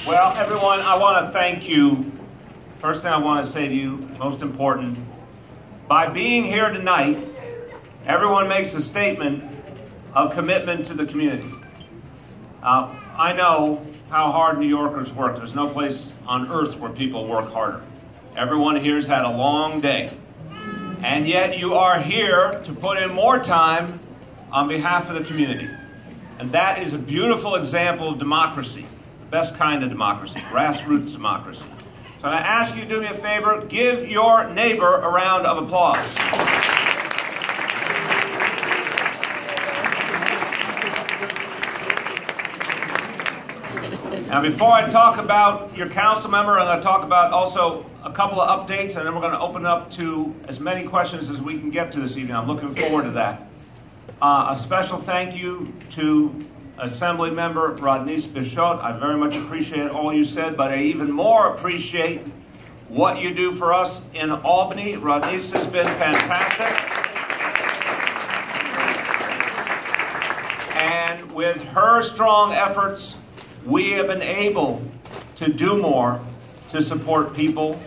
Well, everyone, I want to thank you. First thing I want to say to you, most important, by being here tonight, everyone makes a statement of commitment to the community. I know how hard New Yorkers work. There's no place on earth where people work harder. Everyone here's had a long day. And yet you are here to put in more time on behalf of the community. And that is a beautiful example of democracy. The best kind of democracy, grassroots democracy. So I ask you to do me a favor, give your neighbor a round of applause. Now, before I talk about your council member, I'm going to talk about also a couple of updates, and then we're going to open up to as many questions as we can get to this evening. I'm looking forward to that. A special thank you to Assembly Member Rodneyse Bichotte. I very much appreciate all you said, but I even more appreciate what you do for us in Albany. Rodneyse has been fantastic. And with her strong efforts, we have been able to do more to support people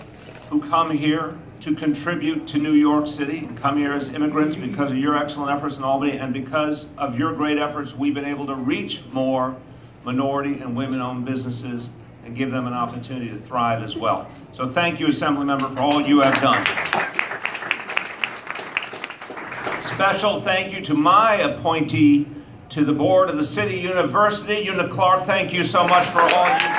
who come here to contribute to New York City and come here as immigrants because of your excellent efforts in Albany, and because of your great efforts, we've been able to reach more minority and women-owned businesses and give them an opportunity to thrive as well. So thank you, Assembly Member, for all you have done. Special thank you to my appointee to the board of the City University, Una Clark. Thank you so much for all you do.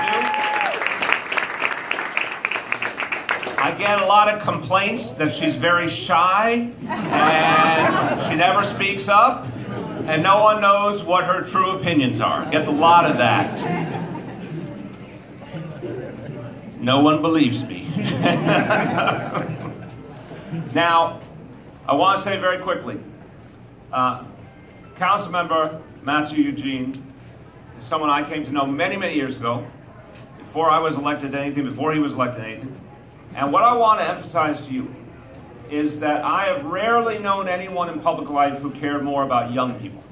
I get a lot of complaints that she's very shy and she never speaks up and no one knows what her true opinions are. I get a lot of that. No one believes me. Now, I want to say very quickly, Councilmember Matthew Eugene is someone I came to know many, many years ago, before I was elected to anything, before he was elected to anything. And what I want to emphasize to you is that I have rarely known anyone in public life who cared more about young people.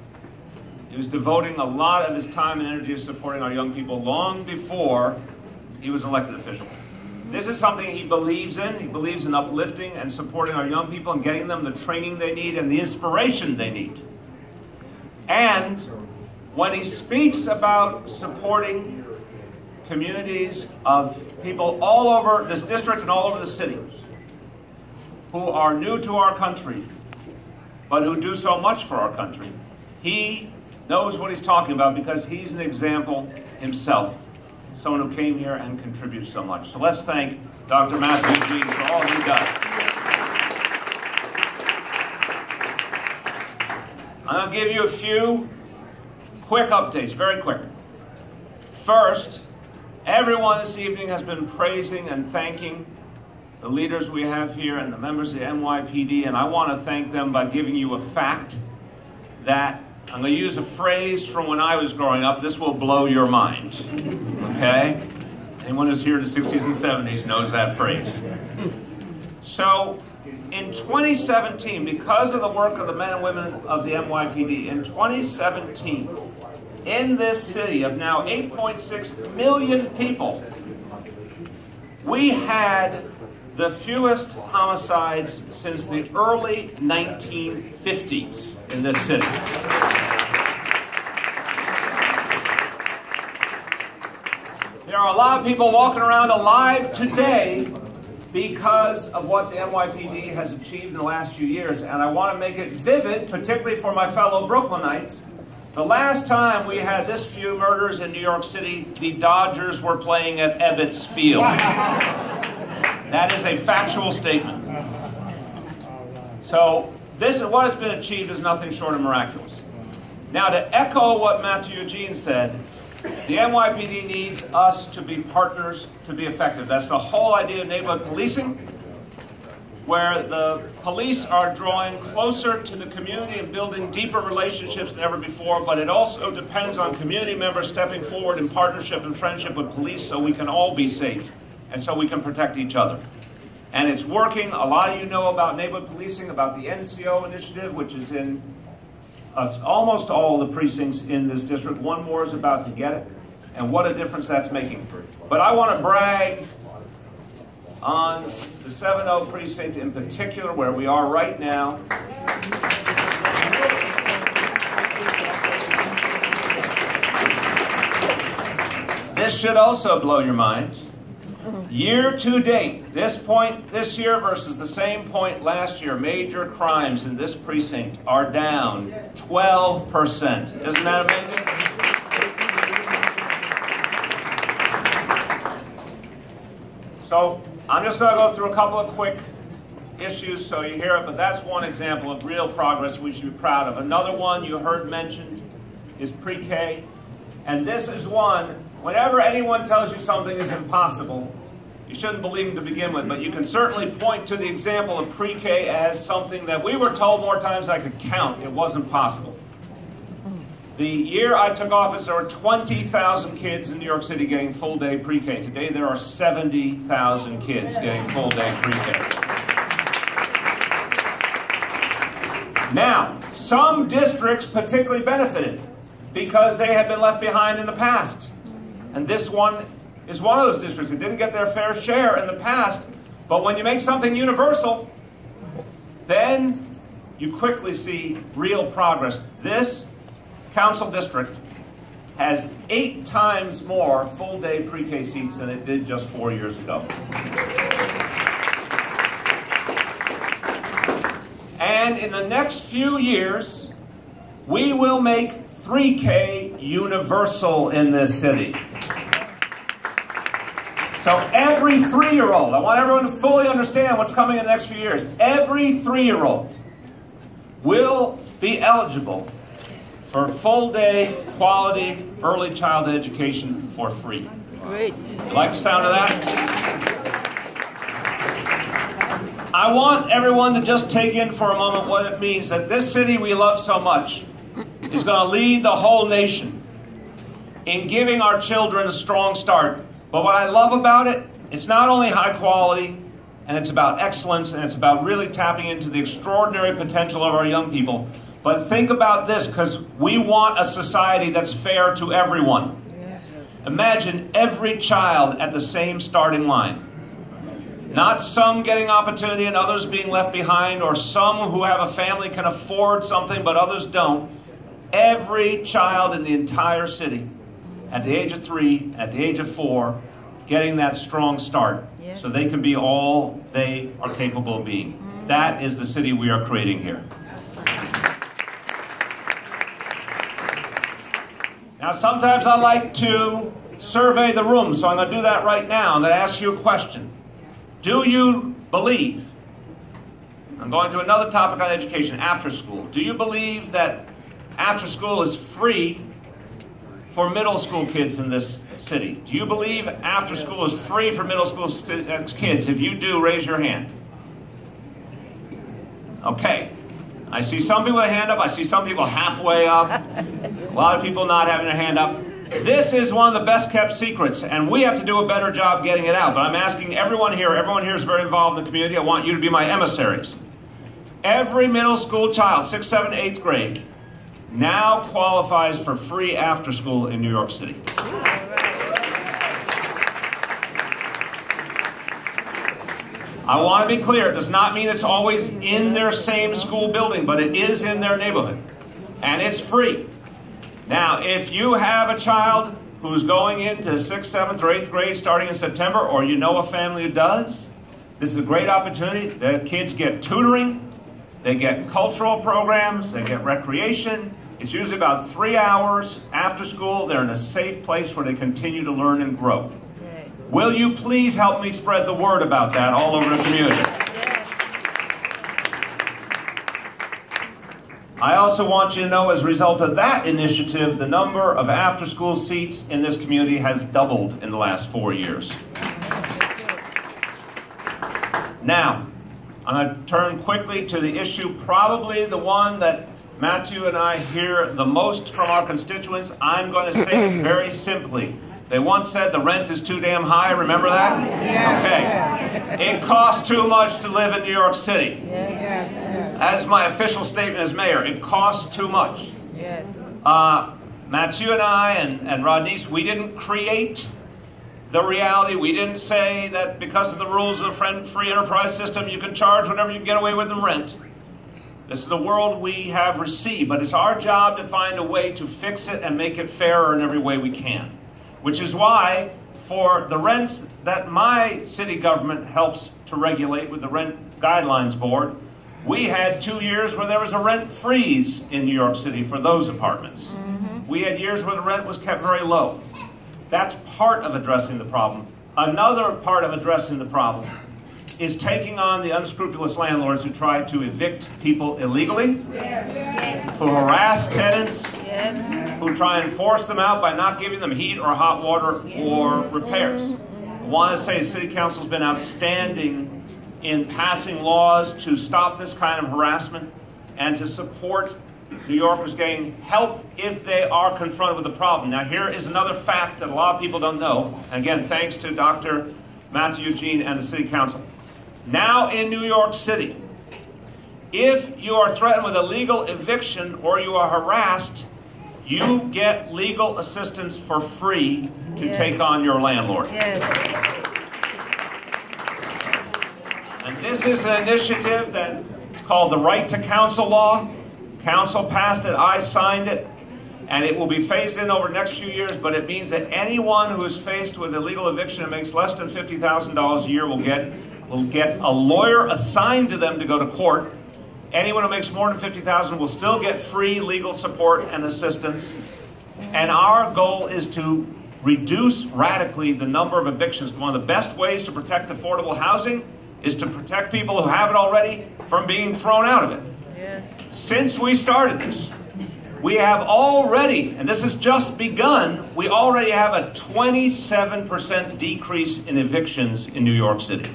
He was devoting a lot of his time and energy to supporting our young people long before he was an elected official. This is something he believes in. He believes in uplifting and supporting our young people and getting them the training they need and the inspiration they need. And when he speaks about supporting communities of people all over this district and all over the city who are new to our country, but who do so much for our country, he knows what he's talking about because he's an example himself, someone who came here and contributes so much. So let's thank Dr. Matthew Eugene for all he does. I'm going to give you a few quick updates, very quick. First, everyone this evening has been praising and thanking the leaders we have here and the members of the NYPD, and I want to thank them by giving you a fact that, I'm going to use a phrase from when I was growing up, this will blow your mind, okay? Anyone who's here in the 60s and 70s knows that phrase. So, in 2017, because of the work of the men and women of the NYPD, in 2017, in this city of now 8.6 million people, we had the fewest homicides since the early 1950s in this city. There are a lot of people walking around alive today because of what the NYPD has achieved in the last few years, and I want to make it vivid, particularly for my fellow Brooklynites. The last time we had this few murders in New York City, the Dodgers were playing at Ebbets Field. That is a factual statement. So what has been achieved is nothing short of miraculous. Now, to echo what Matthew Eugene said, the NYPD needs us to be partners to be effective. That's the whole idea of neighborhood policing, where the police are drawing closer to the community and building deeper relationships than ever before, but it also depends on community members stepping forward in partnership and friendship with police so we can all be safe and so we can protect each other. And it's working. A lot of you know about neighborhood policing, about the NCO initiative, which is in almost all the precincts in this district. One more is about to get it. and what a difference that's making. But I want to brag on the 7-0 precinct in particular, where we are right now. This should also blow your mind. Year to date, this point this year versus the same point last year, major crimes in this precinct are down 12%. Isn't that amazing? So I'm just going to go through a couple of quick issues so you hear it, but that's one example of real progress we should be proud of. Another one you heard mentioned is pre-K, and this is one. Whenever anyone tells you something is impossible, you shouldn't believe them to begin with, but you can certainly point to the example of pre-K as something that we were told more times than I could count. It wasn't possible. The year I took office, there were 20,000 kids in New York City getting full-day pre-K. Today, there are 70,000 kids getting full-day pre-K. Now, some districts particularly benefited because they had been left behind in the past. And this one is one of those districts that didn't get their fair share in the past. But when you make something universal, then you quickly see real progress. This council district has 8 times more full-day pre-K seats than it did just 4 years ago. And in the next few years, we will make 3K universal in this city. So every 3-year-old, I want everyone to fully understand what's coming in the next few years. Every 3-year-old will be eligible for full-day, quality, early childhood education for free. Great. You like the sound of that? I want everyone to just take in for a moment what it means that this city we love so much is going to lead the whole nation in giving our children a strong start. But what I love about it, it's not only high quality, and it's about excellence, and it's about really tapping into the extraordinary potential of our young people. But think about this, because we want a society that's fair to everyone. Yes. Imagine every child at the same starting line. Not some getting opportunity and others being left behind, or some who have a family can afford something but others don't. Every child in the entire city, at the age of 3, at the age of 4, getting that strong start, yes, so they can be all they are capable of being. That is the city we are creating here. Now, sometimes I like to survey the room, so I'm going to do that right now. I'm going to ask you a question. Do you believe, I'm going to another topic on education, after school. Do you believe that after school is free for middle school kids in this city? Do you believe after school is free for middle school kids? If you do, raise your hand. Okay. I see some people with a hand up. I see some people halfway up. A lot of people not having their hand up. This is one of the best kept secrets, and we have to do a better job getting it out. But I'm asking everyone here is very involved in the community. I want you to be my emissaries. Every middle school child, 6th, 7th, 8th grade, now qualifies for free after school in New York City. I want to be clear, it does not mean it's always in their same school building, but it is in their neighborhood. And it's free. Now, if you have a child who's going into 6th, 7th, or 8th grade starting in September, or you know a family who does, this is a great opportunity. The kids get tutoring, they get cultural programs, they get recreation. It's usually about 3 hours after school. They're in a safe place where they continue to learn and grow. Will you please help me spread the word about that all over the community? I also want you to know, as a result of that initiative, the number of after-school seats in this community has doubled in the last 4 years. Now, I'm going to turn quickly to the issue, probably the one that Matthew and I hear the most from our constituents. I'm going to say it very simply. They once said the rent is too damn high. Remember that? Okay. It costs too much to live in New York City. As my official statement as mayor, it costs too much. Mathieu and I and Rodney's, we didn't create the reality. We didn't say that because of the rules of the free enterprise system, you can charge whatever you can get away with in rent. This is the world we have received, but it's our job to find a way to fix it and make it fairer in every way we can. Which is why, for the rents that my city government helps to regulate with the Rent Guidelines Board, we had 2 years where there was a rent freeze in New York City for those apartments. We had years where the rent was kept very low. That's part of addressing the problem. Another part of addressing the problem is taking on the unscrupulous landlords who try to evict people illegally, who harass tenants, who try and force them out by not giving them heat or hot water or repairs. I want to say the City Council's been outstanding in passing laws to stop this kind of harassment and to support New Yorkers getting help if they are confronted with the problem. Now, here is another fact that a lot of people don't know. And again, thanks to Dr. Matthew Eugene and the City Council. Now in New York City, if you are threatened with a legal eviction or you are harassed, you get legal assistance for free to take on your landlord. And this is an initiative that's called the Right to Counsel Law. Council passed it, I signed it, and it will be phased in over the next few years, but it means that anyone who is faced with a legal eviction and makes less than $50,000 a year will get a lawyer assigned to them to go to court. Anyone who makes more than $50,000 will still get free legal support and assistance. And our goal is to reduce radically the number of evictions. One of the best ways to protect affordable housing is to protect people who have it already from being thrown out of it. Since we started this, we have already, and this has just begun, we already have a 27% decrease in evictions in New York City.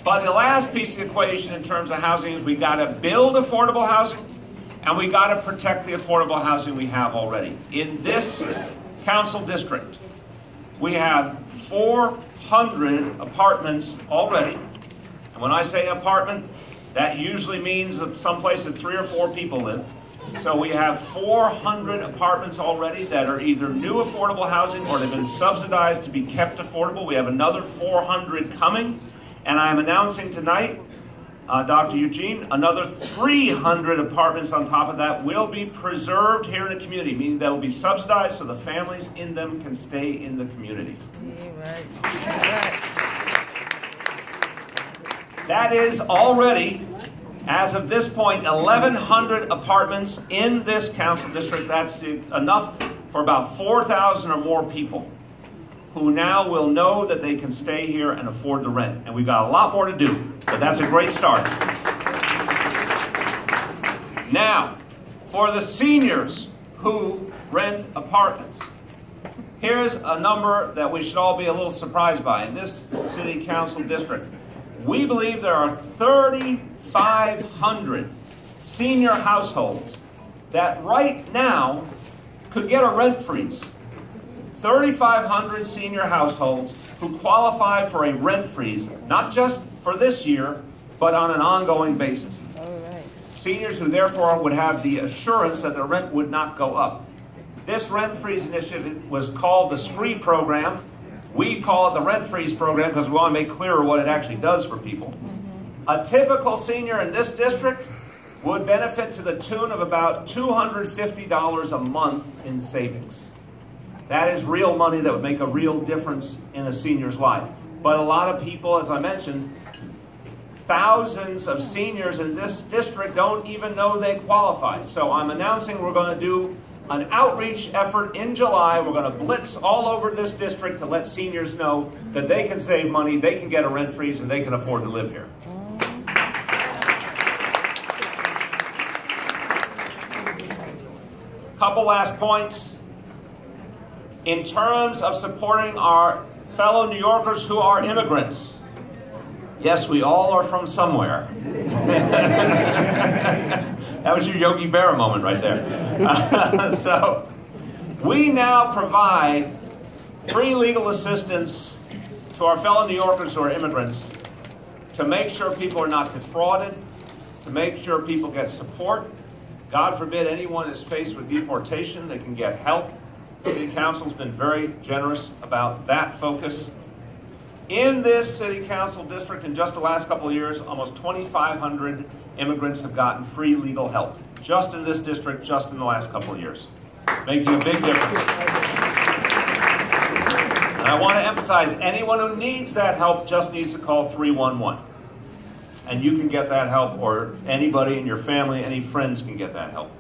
But the last piece of the equation in terms of housing is we got to build affordable housing, and we got to protect the affordable housing we have already. In this council district, we have 400 apartments already. And when I say apartment, that usually means someplace that 3 or 4 people live. So we have 400 apartments already that are either new affordable housing or they've been subsidized to be kept affordable. We have another 400 coming. And I'm announcing tonight, Dr. Eugene, another 300 apartments on top of that will be preserved here in the community, meaning they'll be subsidized so the families in them can stay in the community. That is already, as of this point, 1,100 apartments in this council district. That's enough for about 4,000 or more people who now will know that they can stay here and afford the rent. And we've got a lot more to do, but that's a great start. Now, for the seniors who rent apartments, here's a number that we should all be a little surprised by. In this city council district, we believe there are 3,500 senior households that right now could get a rent freeze. 3,500 senior households who qualify for a rent freeze, not just for this year, but on an ongoing basis. Seniors who therefore would have the assurance that their rent would not go up. This rent freeze initiative was called the SCREE program. We call it the rent freeze program because we want to make clearer what it actually does for people. A typical senior in this district would benefit to the tune of about $250 a month in savings. That is real money that would make a real difference in a senior's life. But a lot of people, as I mentioned, thousands of seniors in this district don't even know they qualify. So I'm announcing we're going to do an outreach effort in July. We're going to blitz all over this district to let seniors know that they can save money, they can get a rent freeze, and they can afford to live here. Couple last points. In terms of supporting our fellow New Yorkers who are immigrants, yes, we all are from somewhere. That was your Yogi Berra moment right there. So we now provide free legal assistance to our fellow New Yorkers who are immigrants to make sure people are not defrauded, to make sure people get support. God forbid anyone is faced with deportation, they can get help. City Council's been very generous about that focus. In this City Council district, in just the last couple of years, almost 2,500 immigrants have gotten free legal help. Just in this district, just in the last couple of years. Making a big difference. And I want to emphasize, anyone who needs that help just needs to call 311. And you can get that help, or anybody in your family, any friends can get that help.